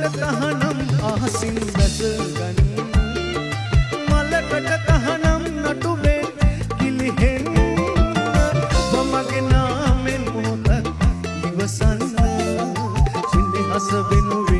තහනම් අහසින් වැසගනි මලකට තහනම් නටුවේ කිලිහෙන්න මමගේ නාමෙන් මොහොතක් ඉවසන්න සිනහස වෙනුවේ